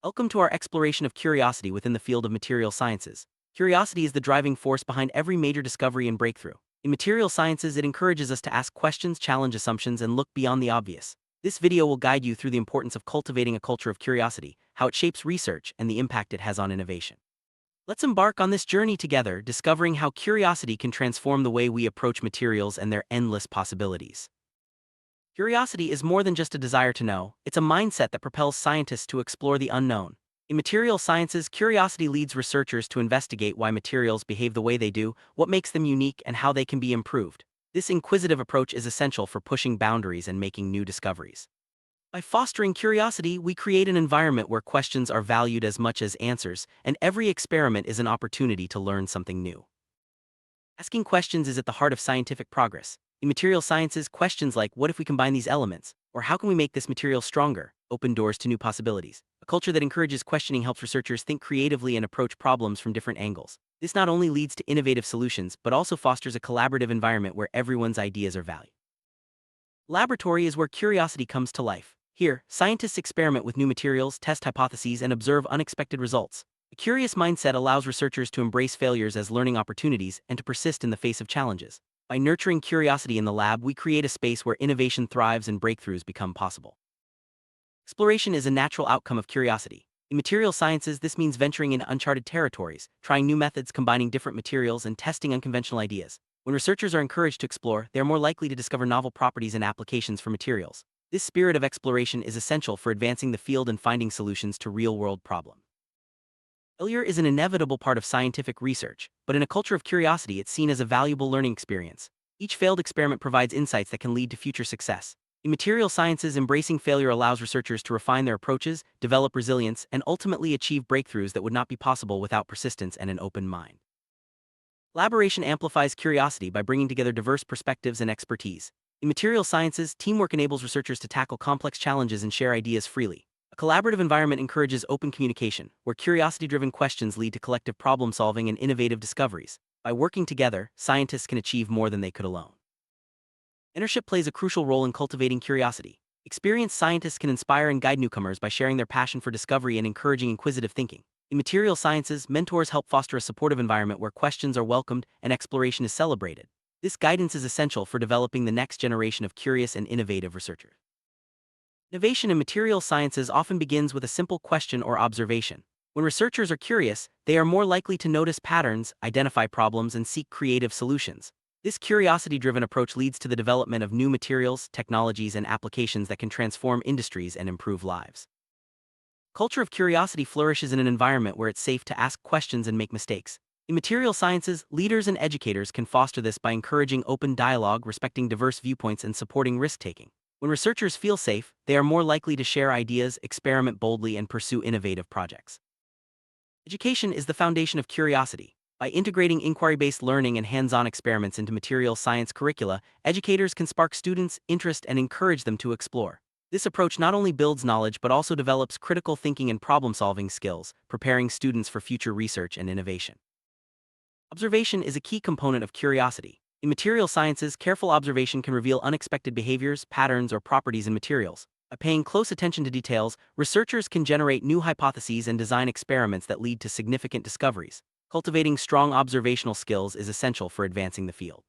Welcome to our exploration of curiosity within the field of material sciences. Curiosity is the driving force behind every major discovery and breakthrough. In material sciences, it encourages us to ask questions, challenge assumptions, and look beyond the obvious. This video will guide you through the importance of cultivating a culture of curiosity, how it shapes research, and the impact it has on innovation. Let's embark on this journey together, discovering how curiosity can transform the way we approach materials and their endless possibilities. Curiosity is more than just a desire to know, it's a mindset that propels scientists to explore the unknown. In material sciences, curiosity leads researchers to investigate why materials behave the way they do, what makes them unique, and how they can be improved. This inquisitive approach is essential for pushing boundaries and making new discoveries. By fostering curiosity, we create an environment where questions are valued as much as answers, and every experiment is an opportunity to learn something new. Asking questions is at the heart of scientific progress. In material sciences, questions like what if we combine these elements, or how can we make this material stronger, open doors to new possibilities. A culture that encourages questioning helps researchers think creatively and approach problems from different angles. This not only leads to innovative solutions, but also fosters a collaborative environment where everyone's ideas are valued. Laboratory is where curiosity comes to life. Here, scientists experiment with new materials, test hypotheses, and observe unexpected results. A curious mindset allows researchers to embrace failures as learning opportunities and to persist in the face of challenges. By nurturing curiosity in the lab, we create a space where innovation thrives and breakthroughs become possible. Exploration is a natural outcome of curiosity. In material sciences, this means venturing into uncharted territories, trying new methods, combining different materials, and testing unconventional ideas. When researchers are encouraged to explore, they are more likely to discover novel properties and applications for materials. This spirit of exploration is essential for advancing the field and finding solutions to real-world problems. Failure is an inevitable part of scientific research, but in a culture of curiosity, it's seen as a valuable learning experience. Each failed experiment provides insights that can lead to future success. In material sciences, embracing failure allows researchers to refine their approaches, develop resilience, and ultimately achieve breakthroughs that would not be possible without persistence and an open mind. Collaboration amplifies curiosity by bringing together diverse perspectives and expertise. In material sciences, teamwork enables researchers to tackle complex challenges and share ideas freely. A collaborative environment encourages open communication, where curiosity-driven questions lead to collective problem-solving and innovative discoveries. By working together, scientists can achieve more than they could alone. Mentorship plays a crucial role in cultivating curiosity. Experienced scientists can inspire and guide newcomers by sharing their passion for discovery and encouraging inquisitive thinking. In material sciences, mentors help foster a supportive environment where questions are welcomed and exploration is celebrated. This guidance is essential for developing the next generation of curious and innovative researchers. Innovation in material sciences often begins with a simple question or observation. When researchers are curious, they are more likely to notice patterns, identify problems, and seek creative solutions. This curiosity-driven approach leads to the development of new materials, technologies, and applications that can transform industries and improve lives. Culture of curiosity flourishes in an environment where it's safe to ask questions and make mistakes. In material sciences, leaders and educators can foster this by encouraging open dialogue, respecting diverse viewpoints, and supporting risk-taking. When researchers feel safe, they are more likely to share ideas, experiment boldly, and pursue innovative projects. Education is the foundation of curiosity. By integrating inquiry-based learning and hands-on experiments into material science curricula, educators can spark students' interest and encourage them to explore. This approach not only builds knowledge but also develops critical thinking and problem-solving skills, preparing students for future research and innovation. Observation is a key component of curiosity. In material sciences, careful observation can reveal unexpected behaviors, patterns, or properties in materials. By paying close attention to details, researchers can generate new hypotheses and design experiments that lead to significant discoveries. Cultivating strong observational skills is essential for advancing the field.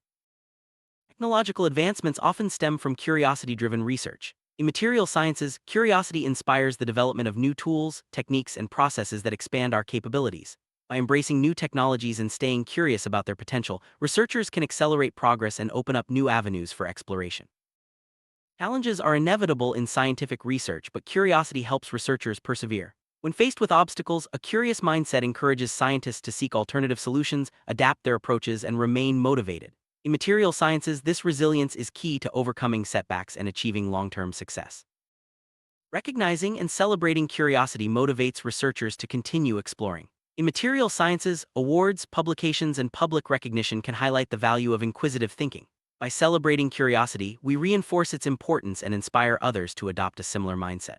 Technological advancements often stem from curiosity-driven research. In material sciences, curiosity inspires the development of new tools, techniques, and processes that expand our capabilities. By embracing new technologies and staying curious about their potential, researchers can accelerate progress and open up new avenues for exploration. Challenges are inevitable in scientific research, but curiosity helps researchers persevere. When faced with obstacles, a curious mindset encourages scientists to seek alternative solutions, adapt their approaches, and remain motivated. In material sciences, this resilience is key to overcoming setbacks and achieving long-term success. Recognizing and celebrating curiosity motivates researchers to continue exploring. In material sciences, awards, publications, and public recognition can highlight the value of inquisitive thinking. By celebrating curiosity, we reinforce its importance and inspire others to adopt a similar mindset.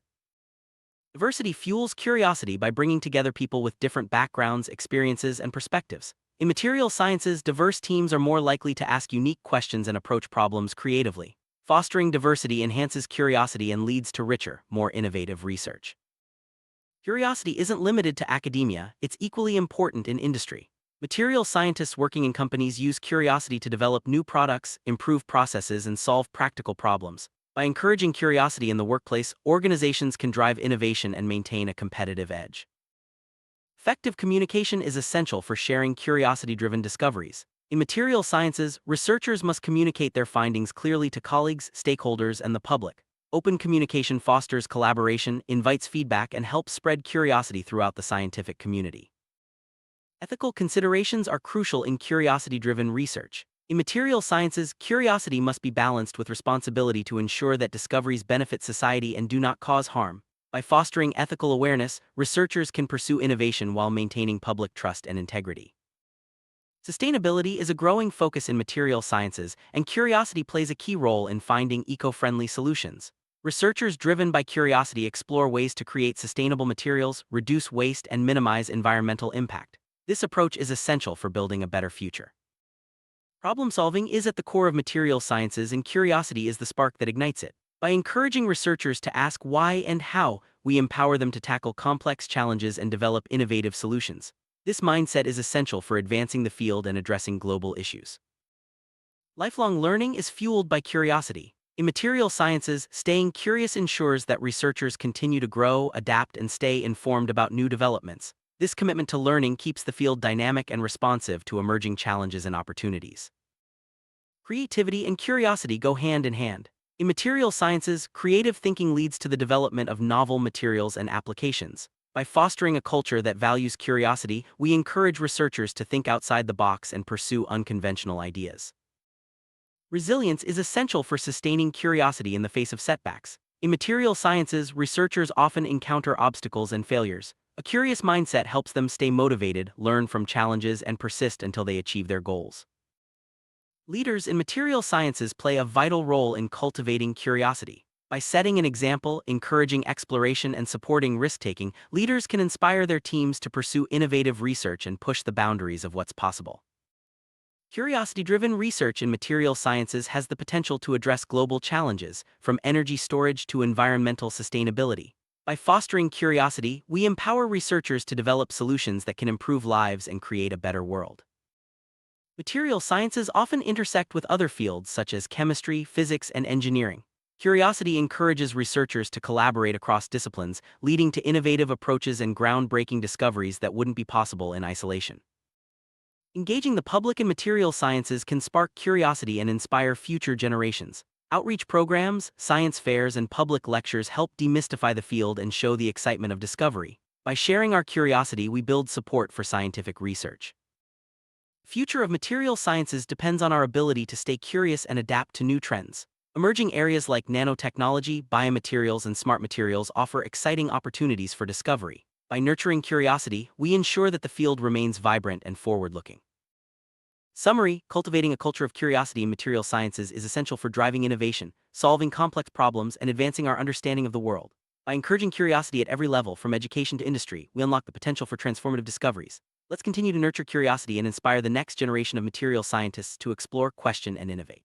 Diversity fuels curiosity by bringing together people with different backgrounds, experiences, and perspectives. In material sciences, diverse teams are more likely to ask unique questions and approach problems creatively. Fostering diversity enhances curiosity and leads to richer, more innovative research. Curiosity isn't limited to academia, it's equally important in industry. Material scientists working in companies use curiosity to develop new products, improve processes, and solve practical problems. By encouraging curiosity in the workplace, organizations can drive innovation and maintain a competitive edge. Effective communication is essential for sharing curiosity-driven discoveries. In material sciences, researchers must communicate their findings clearly to colleagues, stakeholders, and the public. Open communication fosters collaboration, invites feedback, and helps spread curiosity throughout the scientific community. Ethical considerations are crucial in curiosity-driven research. In material sciences, curiosity must be balanced with responsibility to ensure that discoveries benefit society and do not cause harm. By fostering ethical awareness, researchers can pursue innovation while maintaining public trust and integrity. Sustainability is a growing focus in material sciences, and curiosity plays a key role in finding eco-friendly solutions. Researchers driven by curiosity explore ways to create sustainable materials, reduce waste, and minimize environmental impact. This approach is essential for building a better future. Problem-solving is at the core of material sciences, and curiosity is the spark that ignites it. By encouraging researchers to ask why and how, we empower them to tackle complex challenges and develop innovative solutions. This mindset is essential for advancing the field and addressing global issues. Lifelong learning is fueled by curiosity. In material sciences, staying curious ensures that researchers continue to grow, adapt, and stay informed about new developments. This commitment to learning keeps the field dynamic and responsive to emerging challenges and opportunities. Creativity and curiosity go hand in hand. In material sciences, creative thinking leads to the development of novel materials and applications. By fostering a culture that values curiosity, we encourage researchers to think outside the box and pursue unconventional ideas. Resilience is essential for sustaining curiosity in the face of setbacks. In material sciences, researchers often encounter obstacles and failures. A curious mindset helps them stay motivated, learn from challenges, and persist until they achieve their goals. Leaders in material sciences play a vital role in cultivating curiosity. By setting an example, encouraging exploration, and supporting risk-taking, leaders can inspire their teams to pursue innovative research and push the boundaries of what's possible. Curiosity-driven research in material sciences has the potential to address global challenges, from energy storage to environmental sustainability. By fostering curiosity, we empower researchers to develop solutions that can improve lives and create a better world. Material sciences often intersect with other fields such as chemistry, physics, and engineering. Curiosity encourages researchers to collaborate across disciplines, leading to innovative approaches and groundbreaking discoveries that wouldn't be possible in isolation. Engaging the public in material sciences can spark curiosity and inspire future generations. Outreach programs, science fairs, and public lectures help demystify the field and show the excitement of discovery. By sharing our curiosity, we build support for scientific research. The future of material sciences depends on our ability to stay curious and adapt to new trends. Emerging areas like nanotechnology, biomaterials, and smart materials offer exciting opportunities for discovery. By nurturing curiosity, we ensure that the field remains vibrant and forward-looking. Summary: cultivating a culture of curiosity in material sciences is essential for driving innovation, solving complex problems, and advancing our understanding of the world. By encouraging curiosity at every level, from education to industry, we unlock the potential for transformative discoveries. Let's continue to nurture curiosity and inspire the next generation of material scientists to explore, question, and innovate.